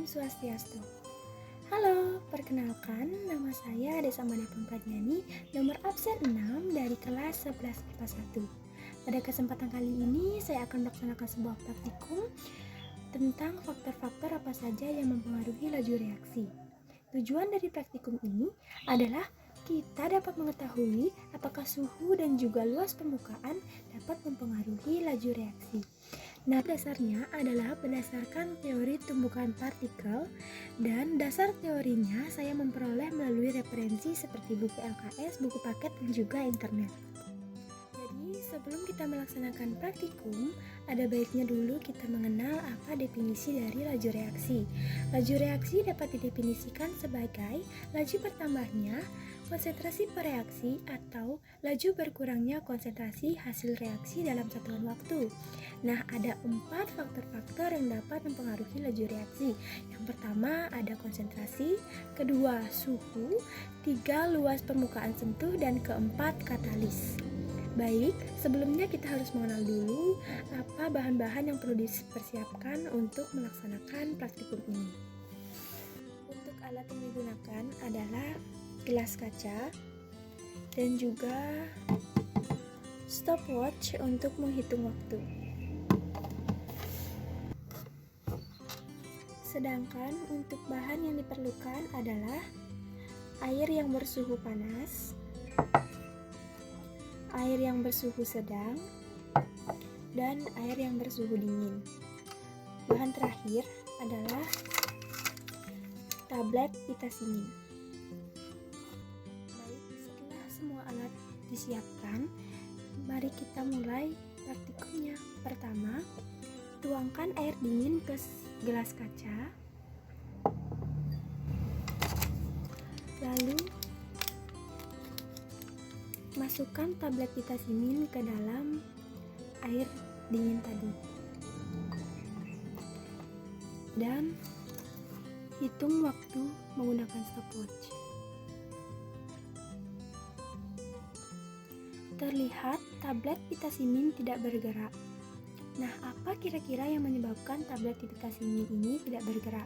Swastiastu. Halo, perkenalkan nama saya Desa Madepun Pradjani, nomor absen 6 dari kelas 11 IPA 1. Pada kesempatan kali ini saya akan melaksanakan sebuah praktikum tentang faktor-faktor apa saja yang mempengaruhi laju reaksi. Tujuan dari praktikum ini adalah kita dapat mengetahui apakah suhu dan juga luas permukaan dapat mempengaruhi laju reaksi. Nah, dasarnya adalah berdasarkan teori tumbukan partikel, dan dasar teorinya saya memperoleh melalui referensi seperti buku LKS, buku paket, dan juga internet. Jadi, sebelum kita melaksanakan praktikum, ada baiknya dulu kita mengenal apa definisi dari laju reaksi. Laju reaksi dapat didefinisikan sebagai laju bertambahnya konsentrasi per reaksi atau laju berkurangnya konsentrasi hasil reaksi dalam satuan waktu. Nah, ada 4 faktor-faktor yang dapat mempengaruhi laju reaksi. Yang pertama ada konsentrasi, kedua suhu, 3 luas permukaan sentuh, dan keempat katalis. Baik, sebelumnya kita harus mengenal dulu apa bahan-bahan yang perlu dipersiapkan untuk melaksanakan praktikum ini. Untuk alat yang digunakan adalah gelas kaca dan juga stopwatch untuk menghitung waktu. Sedangkan untuk bahan yang diperlukan adalah air yang bersuhu panas, air yang bersuhu sedang, dan air yang bersuhu dingin. Bahan terakhir adalah tablet vitamin. Baik, setelah semua alat disiapkan, mari kita mulai praktikumnya. Pertama, tuangkan air dingin ke gelas kaca, lalu masukkan tablet vitamin ke dalam air dingin tadi, dan hitung waktu menggunakan stopwatch. Terlihat tablet vitamin tidak bergerak. Nah, apa kira-kira yang menyebabkan tablet vitamin ini tidak bergerak?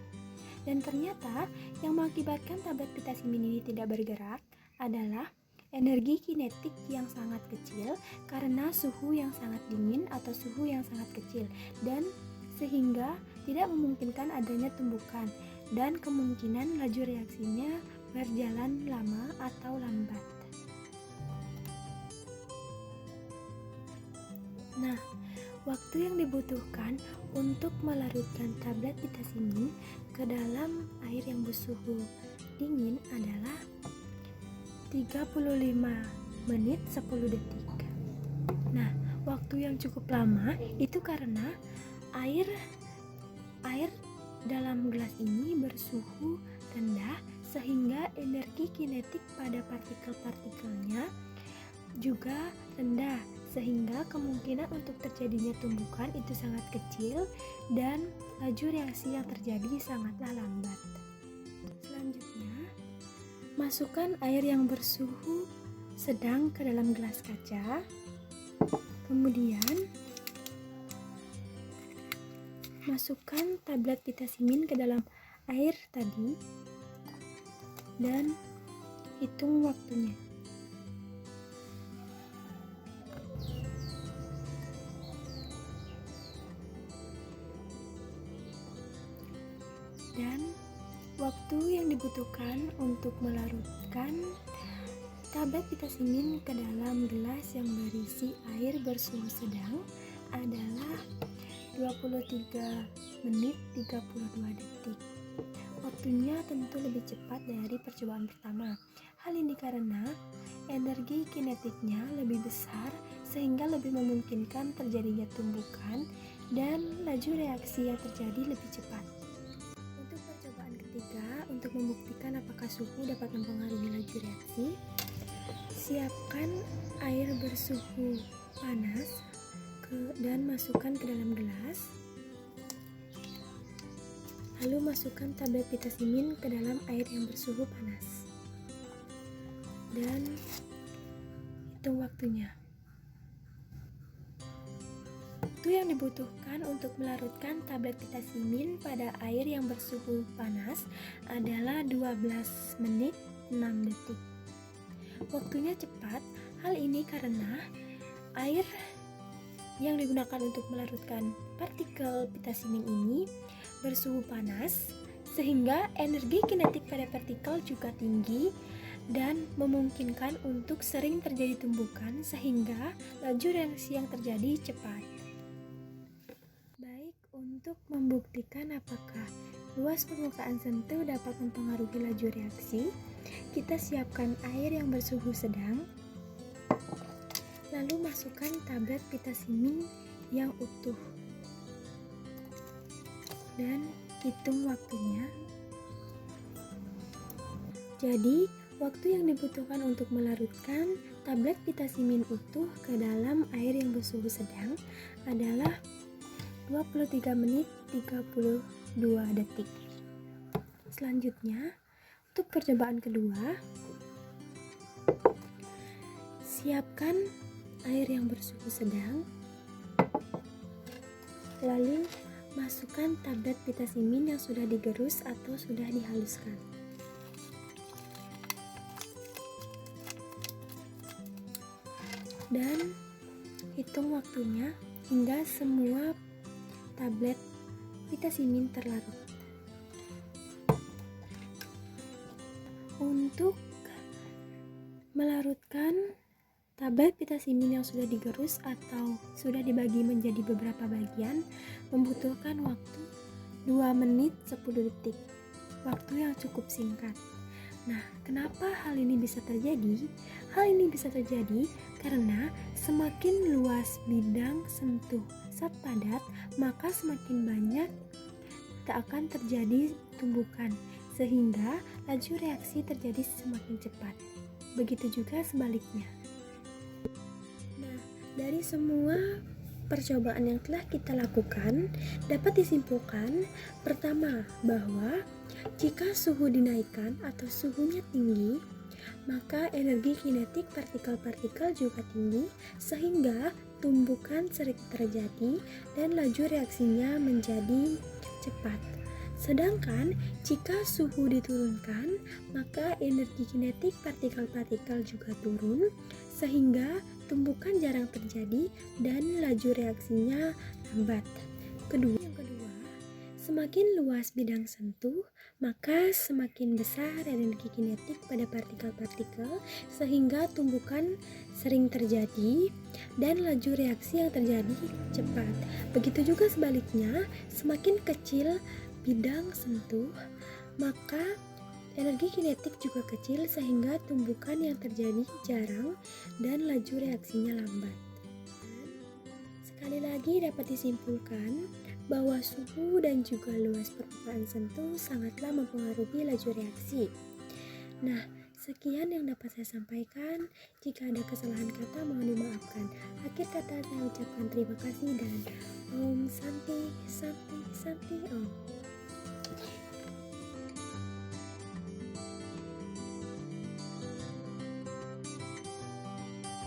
Dan ternyata yang mengakibatkan tablet vitamin ini tidak bergerak adalah energi kinetik yang sangat kecil karena suhu yang sangat dingin atau suhu yang sangat kecil, dan sehingga tidak memungkinkan adanya tumbukan dan kemungkinan laju reaksinya berjalan lama atau lambat. Nah, waktu yang dibutuhkan untuk melarutkan tablet vitamin ke dalam air yang bersuhu dingin adalah 35 menit 10 detik. Nah, waktu yang cukup lama itu karena air dalam gelas ini bersuhu rendah sehingga energi kinetik pada partikel-partikelnya juga rendah, sehingga kemungkinan untuk terjadinya tumbukan itu sangat kecil dan laju reaksi yang terjadi sangatlah lambat. Selanjutnya, masukkan air yang bersuhu sedang ke dalam gelas kaca. Kemudian, masukkan tablet vitamin ke dalam air tadi dan hitung waktunya. Dan waktu yang dibutuhkan untuk melarutkan tablet vitamin ke dalam gelas yang berisi air bersuhu sedang adalah 23 menit 32 detik. Waktunya tentu lebih cepat dari percobaan pertama. Hal ini karena energi kinetiknya lebih besar sehingga lebih memungkinkan terjadinya tumbukan dan laju reaksi yang terjadi lebih cepat. Untuk percobaan ketiga, untuk membuktikan apakah suhu dapat mempengaruhi laju reaksi, siapkan air bersuhu panas dan masukkan ke dalam gelas. Lalu masukkan tablet vitamin ke dalam air yang bersuhu panas dan hitung waktunya. Waktu yang dibutuhkan untuk melarutkan tablet pitacimin pada air yang bersuhu panas adalah 12 menit 6 detik. Waktunya cepat, hal ini karena air yang digunakan untuk melarutkan partikel pitacimin ini bersuhu panas, sehingga energi kinetik pada partikel juga tinggi dan memungkinkan untuk sering terjadi tumbukan, sehingga laju reaksi yang terjadi cepat. Baik, untuk membuktikan apakah luas permukaan sentuh dapat mempengaruhi laju reaksi, kita siapkan air yang bersuhu sedang, lalu masukkan tablet pitacimin yang utuh dan hitung waktunya. Jadi, waktu yang dibutuhkan untuk melarutkan tablet pitacimin utuh ke dalam air yang bersuhu sedang adalah 23 menit 32 detik. Selanjutnya, untuk percobaan kedua, siapkan air yang bersuhu sedang, lalu masukkan tablet pitacimin yang sudah digerus atau sudah dihaluskan. Dan hitung waktunya hingga semua tablet pitacimin terlarut. Untuk melarutkan tablet pitacimin yang sudah digerus atau sudah dibagi menjadi beberapa bagian membutuhkan waktu 2 menit 10 detik. Waktu yang cukup singkat. Nah, kenapa hal ini bisa terjadi? Hal ini bisa terjadi karena semakin luas bidang sentuh zat padat, maka semakin banyak akan terjadi tumbukan, sehingga laju reaksi terjadi semakin cepat. Begitu juga sebaliknya. Nah, dari semua percobaan yang telah kita lakukan, dapat disimpulkan pertama bahwa jika suhu dinaikkan atau suhunya tinggi, maka energi kinetik partikel-partikel juga tinggi, sehingga tumbukan sering terjadi dan laju reaksinya menjadi cepat. Sedangkan jika suhu diturunkan, maka energi kinetik partikel-partikel juga turun, sehingga tumbukan jarang terjadi dan laju reaksinya lambat. Yang kedua, semakin luas bidang sentuh, maka semakin besar energi kinetik pada partikel-partikel, sehingga tumbukan sering terjadi dan laju reaksi yang terjadi cepat. Begitu juga sebaliknya, semakin kecil bidang sentuh, maka energi kinetik juga kecil, sehingga tumbukan yang terjadi jarang dan laju reaksinya lambat. Sekali lagi dapat disimpulkan bahwa suhu dan juga luas permukaan sentuh sangatlah mempengaruhi laju reaksi. Nah, sekian yang dapat saya sampaikan. Jika ada kesalahan kata, mohon dimaafkan. Akhir kata saya ucapkan terima kasih dan Om Santi Santi Santi Om.